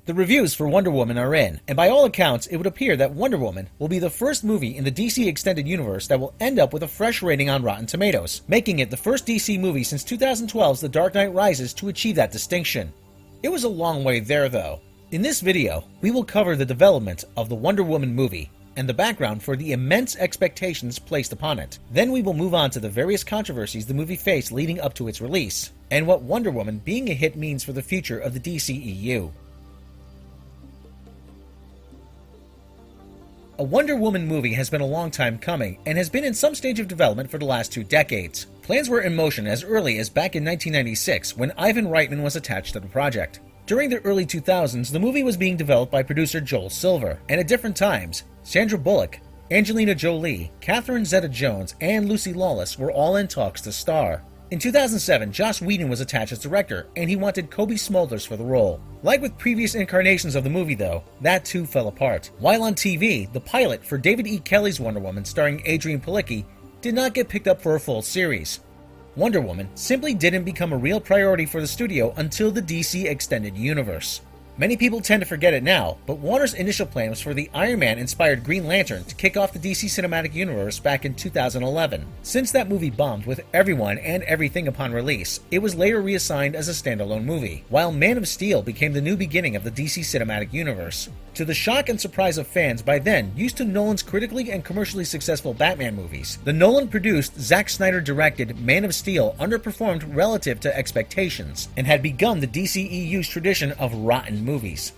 The reviews for Wonder Woman are in, and by all accounts, it would appear that Wonder Woman will be the first movie in the DC Extended Universe that will end up with a fresh rating on Rotten Tomatoes, making it the first DC movie since 2012's The Dark Knight Rises to achieve that distinction. It was a long way there, though. In this video, we will cover the development of the Wonder Woman movie and the background for the immense expectations placed upon it. Then we will move on to the various controversies the movie faced leading up to its release, and what Wonder Woman being a hit means for the future of the DCEU. A Wonder Woman movie has been a long time coming and has been in some stage of development for the last 2 decades. Plans were in motion as early as back in 1996 when Ivan Reitman was attached to the project. During the early 2000s, the movie was being developed by producer Joel Silver, and at different times, Sandra Bullock, Angelina Jolie, Catherine Zeta-Jones, and Lucy Lawless were all in talks to star. In 2007, Joss Whedon was attached as director, and he wanted Cobie Smulders for the role. Like with previous incarnations of the movie, though, that too fell apart. While on TV, the pilot for David E. Kelley's Wonder Woman, starring Adrian Palicki, did not get picked up for a full series. Wonder Woman simply didn't become a real priority for the studio until the DC Extended Universe. Many people tend to forget it now, but Warner's initial plan was for the Iron Man-inspired Green Lantern to kick off the DC Cinematic Universe back in 2011. Since that movie bombed with everyone and everything upon release, it was later reassigned as a standalone movie, while Man of Steel became the new beginning of the DC Cinematic Universe. To the shock and surprise of fans by then used to Nolan's critically and commercially successful Batman movies, the Nolan-produced, Zack Snyder-directed Man of Steel underperformed relative to expectations, and had begun the DCEU's tradition of rotten movies.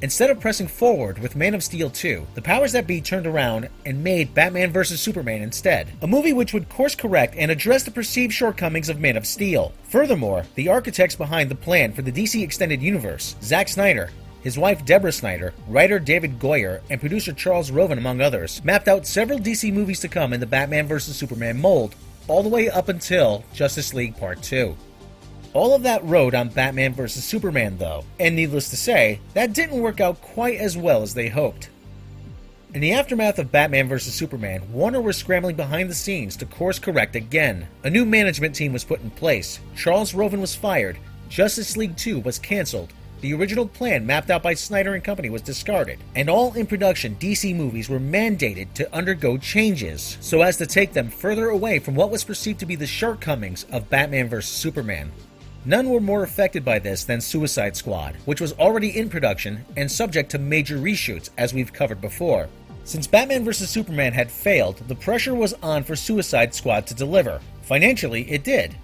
Instead of pressing forward with Man of Steel 2, the powers that be turned around and made Batman vs. Superman instead, a movie which would course correct and address the perceived shortcomings of Man of Steel. Furthermore, the architects behind the plan for the DC Extended Universe, Zack Snyder, his wife Deborah Snyder, writer David Goyer, and producer Charles Roven, among others, mapped out several DC movies to come in the Batman vs. Superman mold, all the way up until Justice League Part 2. All of that rode on Batman vs. Superman, though, and needless to say, that didn't work out quite as well as they hoped. In the aftermath of Batman vs. Superman, Warner was scrambling behind the scenes to course correct again. A new management team was put in place, Charles Roven was fired, Justice League 2 was cancelled, the original plan mapped out by Snyder and company was discarded, and all in-production DC movies were mandated to undergo changes so as to take them further away from what was perceived to be the shortcomings of Batman vs. Superman. None were more affected by this than Suicide Squad, which was already in production and subject to major reshoots, as we've covered before. Since Batman vs. Superman had failed, the pressure was on for Suicide Squad to deliver. Financially, it did.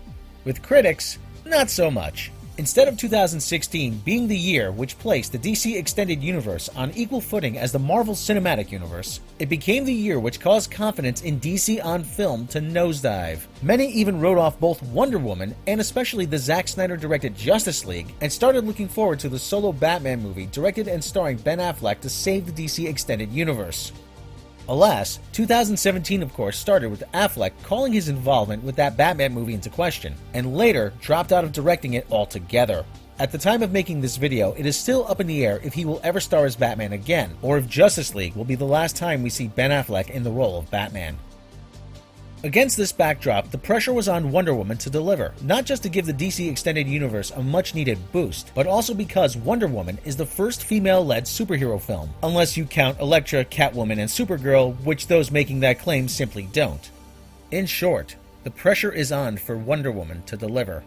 With critics, not so much. Instead of 2016 being the year which placed the DC Extended Universe on equal footing as the Marvel Cinematic Universe, it became the year which caused confidence in DC on film to nosedive. Many even wrote off both Wonder Woman and especially the Zack Snyder-directed Justice League and started looking forward to the solo Batman movie directed and starring Ben Affleck to save the DC Extended Universe. Alas, 2017 of course started with Affleck calling his involvement with that Batman movie into question, and later dropped out of directing it altogether. At the time of making this video, it is still up in the air if he will ever star as Batman again, or if Justice League will be the last time we see Ben Affleck in the role of Batman. Against this backdrop, the pressure was on Wonder Woman to deliver, not just to give the DC Extended Universe a much-needed boost, but also because Wonder Woman is the first female-led superhero film, unless you count Elektra, Catwoman, and Supergirl, which those making that claim simply don't. In short, the pressure is on for Wonder Woman to deliver.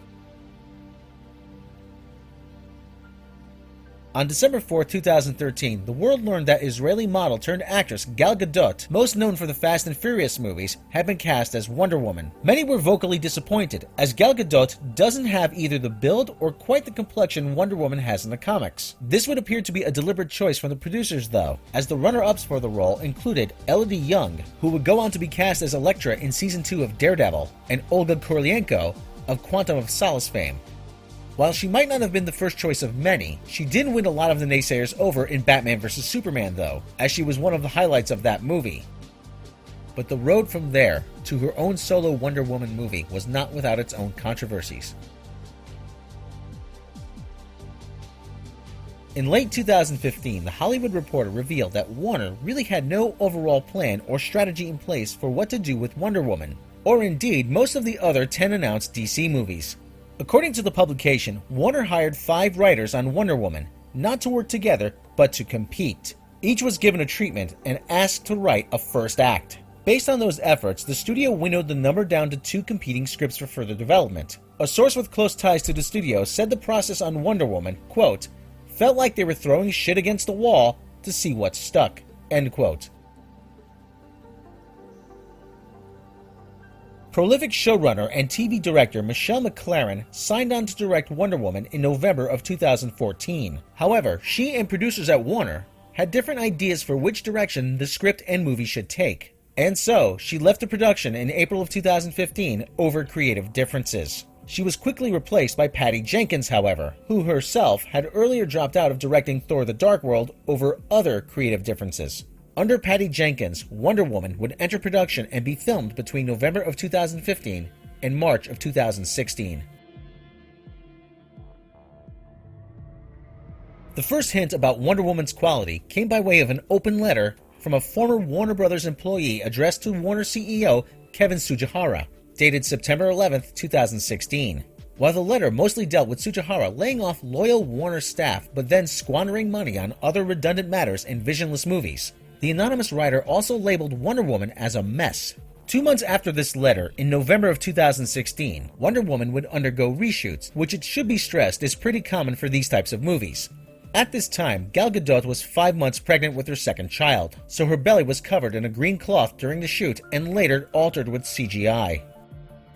On December 4, 2013, the world learned that Israeli model turned actress Gal Gadot, most known for the Fast and Furious movies, had been cast as Wonder Woman. Many were vocally disappointed, as Gal Gadot doesn't have either the build or quite the complexion Wonder Woman has in the comics. This would appear to be a deliberate choice from the producers, though, as the runner-ups for the role included Elodie Yung, who would go on to be cast as Elektra in Season 2 of Daredevil, and Olga Kurylenko of Quantum of Solace fame. While she might not have been the first choice of many, she did win a lot of the naysayers over in Batman vs. Superman though, as she was one of the highlights of that movie. But the road from there to her own solo Wonder Woman movie was not without its own controversies. In late 2015, The Hollywood Reporter revealed that Warner really had no overall plan or strategy in place for what to do with Wonder Woman, or indeed most of the other 10 announced DC movies. According to the publication, Warner hired 5 writers on Wonder Woman, not to work together, but to compete. Each was given a treatment and asked to write a first act. Based on those efforts, the studio winnowed the number down to 2 competing scripts for further development. A source with close ties to the studio said the process on Wonder Woman, quote, felt like they were throwing shit against the wall to see what stuck, end quote. Prolific showrunner and TV director Michelle MacLaren signed on to direct Wonder Woman in November of 2014. However, she and producers at Warner had different ideas for which direction the script and movie should take. And so, she left the production in April of 2015 over creative differences. She was quickly replaced by Patty Jenkins, however, who herself had earlier dropped out of directing Thor: The Dark World over other creative differences. Under Patty Jenkins, Wonder Woman would enter production and be filmed between November of 2015 and March of 2016. The first hint about Wonder Woman's quality came by way of an open letter from a former Warner Brothers employee addressed to Warner CEO Kevin Tsujihara, dated September 11, 2016. While the letter mostly dealt with Tsujihara laying off loyal Warner staff but then squandering money on other redundant matters and visionless movies, the anonymous writer also labeled Wonder Woman as a mess. 2 months after this letter, in November of 2016, Wonder Woman would undergo reshoots, which it should be stressed is pretty common for these types of movies. At this time, Gal Gadot was 5 months pregnant with her second child, so her belly was covered in a green cloth during the shoot and later altered with CGI.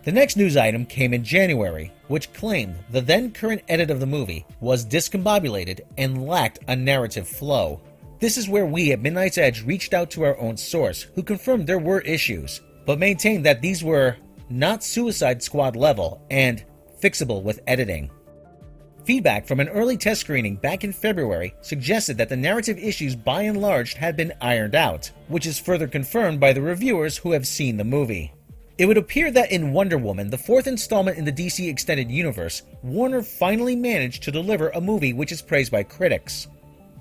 The next news item came in January, which claimed the then current edit of the movie was discombobulated and lacked a narrative flow. This is where we at Midnight's Edge reached out to our own source, who confirmed there were issues, but maintained that these were not Suicide Squad level and fixable with editing. Feedback from an early test screening back in February suggested that the narrative issues by and large had been ironed out, which is further confirmed by the reviewers who have seen the movie. It would appear that in Wonder Woman, the 4th installment in the DC Extended Universe, Warner finally managed to deliver a movie which is praised by critics.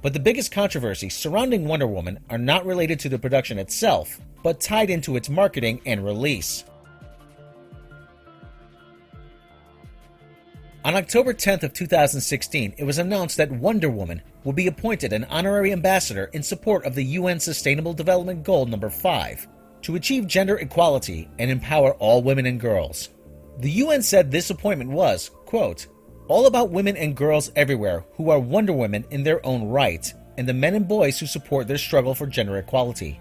But the biggest controversies surrounding Wonder Woman are not related to the production itself, but tied into its marketing and release. On October 10th of 2016, it was announced that Wonder Woman will be appointed an honorary ambassador in support of the UN Sustainable Development Goal No. 5, to achieve gender equality and empower all women and girls. The UN said this appointment was, quote, all about women and girls everywhere who are Wonder Women in their own right, and the men and boys who support their struggle for gender equality.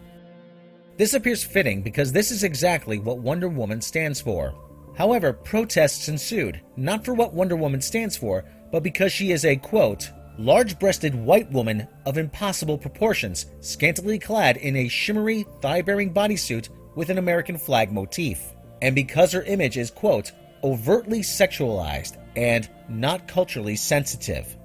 This appears fitting because this is exactly what Wonder Woman stands for. However, protests ensued, not for what Wonder Woman stands for, but because she is a, quote, large-breasted white woman of impossible proportions, scantily clad in a shimmery, thigh-bearing bodysuit with an American flag motif, and because her image is, quote, overtly sexualized and not culturally sensitive.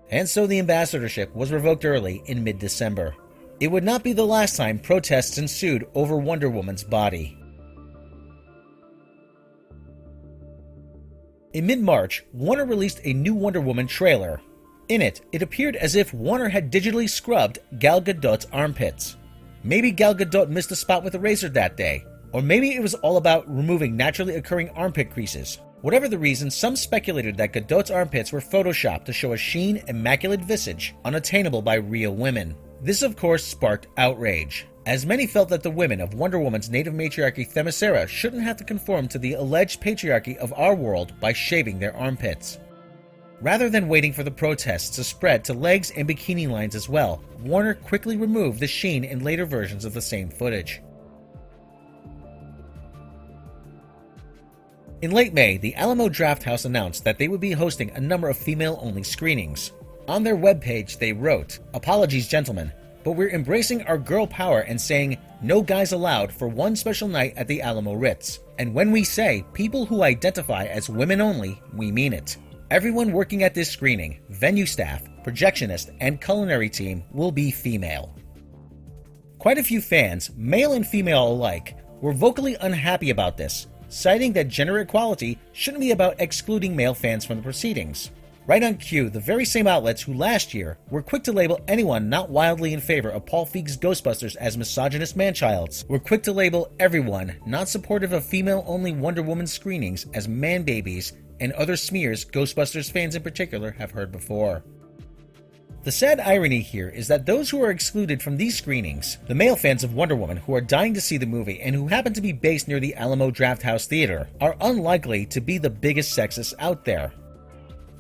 And so the ambassadorship was revoked early in mid-December. It would not be the last time protests ensued over Wonder Woman's body. In mid-March, Warner released a new Wonder Woman trailer. In it, it appeared as if Warner had digitally scrubbed Gal Gadot's armpits. Maybe Gal Gadot missed a spot with a razor that day, or maybe it was all about removing naturally occurring armpit creases. Whatever the reason, some speculated that Gadot's armpits were photoshopped to show a sheen, immaculate visage unattainable by real women. This, of course, sparked outrage, as many felt that the women of Wonder Woman's native matriarchy Themyscira shouldn't have to conform to the alleged patriarchy of our world by shaving their armpits. Rather than waiting for the protests to spread to legs and bikini lines as well, Warner quickly removed the sheen in later versions of the same footage. In late May, the Alamo Drafthouse announced that they would be hosting a number of female-only screenings. On their webpage, they wrote, "Apologies, gentlemen, but we're embracing our girl power and saying no guys allowed for one special night at the Alamo Ritz. And when we say people who identify as women only, we mean it. Everyone working at this screening, venue staff, projectionist, and culinary team will be female." Quite a few fans, male and female alike, were vocally unhappy about this, citing that gender equality shouldn't be about excluding male fans from the proceedings. Right on cue, the very same outlets who last year were quick to label anyone not wildly in favor of Paul Feig's Ghostbusters as misogynist manchilds were quick to label everyone not supportive of female-only Wonder Woman screenings as man-babies and other smears Ghostbusters fans in particular have heard before. The sad irony here is that those who are excluded from these screenings, the male fans of Wonder Woman who are dying to see the movie and who happen to be based near the Alamo Drafthouse Theater, are unlikely to be the biggest sexists out there.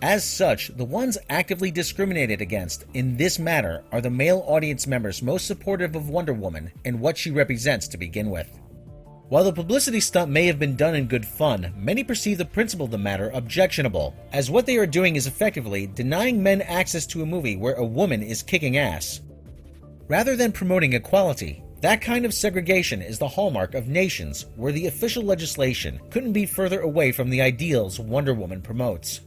As such, the ones actively discriminated against in this matter are the male audience members most supportive of Wonder Woman and what she represents to begin with. While the publicity stunt may have been done in good fun, many perceive the principle of the matter objectionable, as what they are doing is effectively denying men access to a movie where a woman is kicking ass. Rather than promoting equality, that kind of segregation is the hallmark of nations where the official legislation couldn't be further away from the ideals Wonder Woman promotes.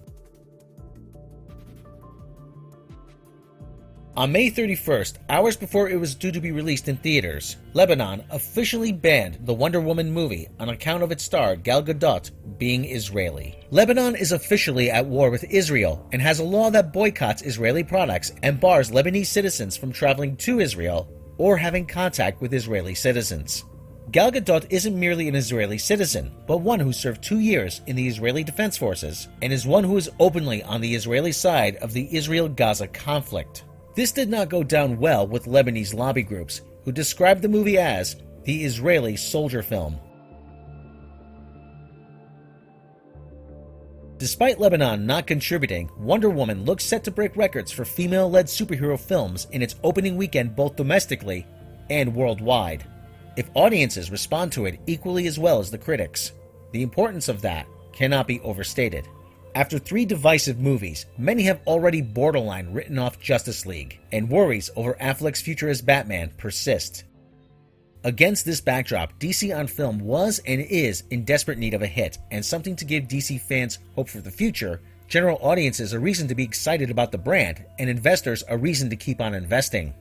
On May 31st, hours before it was due to be released in theaters, Lebanon officially banned the Wonder Woman movie on account of its star Gal Gadot being Israeli. Lebanon is officially at war with Israel and has a law that boycotts Israeli products and bars Lebanese citizens from traveling to Israel or having contact with Israeli citizens. Gal Gadot isn't merely an Israeli citizen, but one who served 2 years in the Israeli Defense Forces and is one who is openly on the Israeli side of the Israel-Gaza conflict. This did not go down well with Lebanese lobby groups, who described the movie as the Israeli soldier film. Despite Lebanon not contributing, Wonder Woman looks set to break records for female-led superhero films in its opening weekend both domestically and worldwide. If audiences respond to it equally as well as the critics, the importance of that cannot be overstated. After 3 divisive movies, many have already borderline written off Justice League, and worries over Affleck's future as Batman persist. Against this backdrop, DC on film was and is in desperate need of a hit, and something to give DC fans hope for the future, general audiences a reason to be excited about the brand, and investors a reason to keep on investing.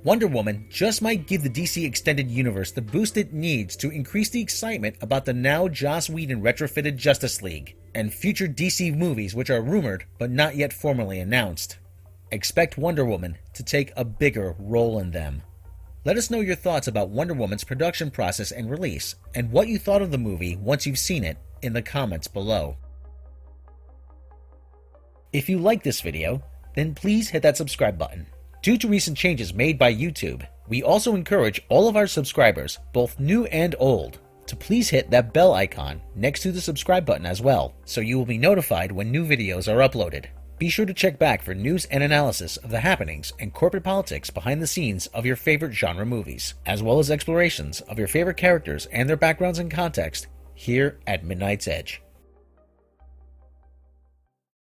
Wonder Woman just might give the DC Extended Universe the boost it needs to increase the excitement about the now Joss Whedon retrofitted Justice League, and future DC movies which are rumored but not yet formally announced. Expect Wonder Woman to take a bigger role in them. Let us know your thoughts about Wonder Woman's production process and release, and what you thought of the movie once you've seen it in the comments below. If you like this video, then please hit that subscribe button. Due to recent changes made by YouTube, we also encourage all of our subscribers, both new and old, to please hit that bell icon next to the subscribe button as well, so you will be notified when new videos are uploaded. Be sure to check back for news and analysis of the happenings and corporate politics behind the scenes of your favorite genre movies, as well as explorations of your favorite characters and their backgrounds and context here at Midnight's Edge.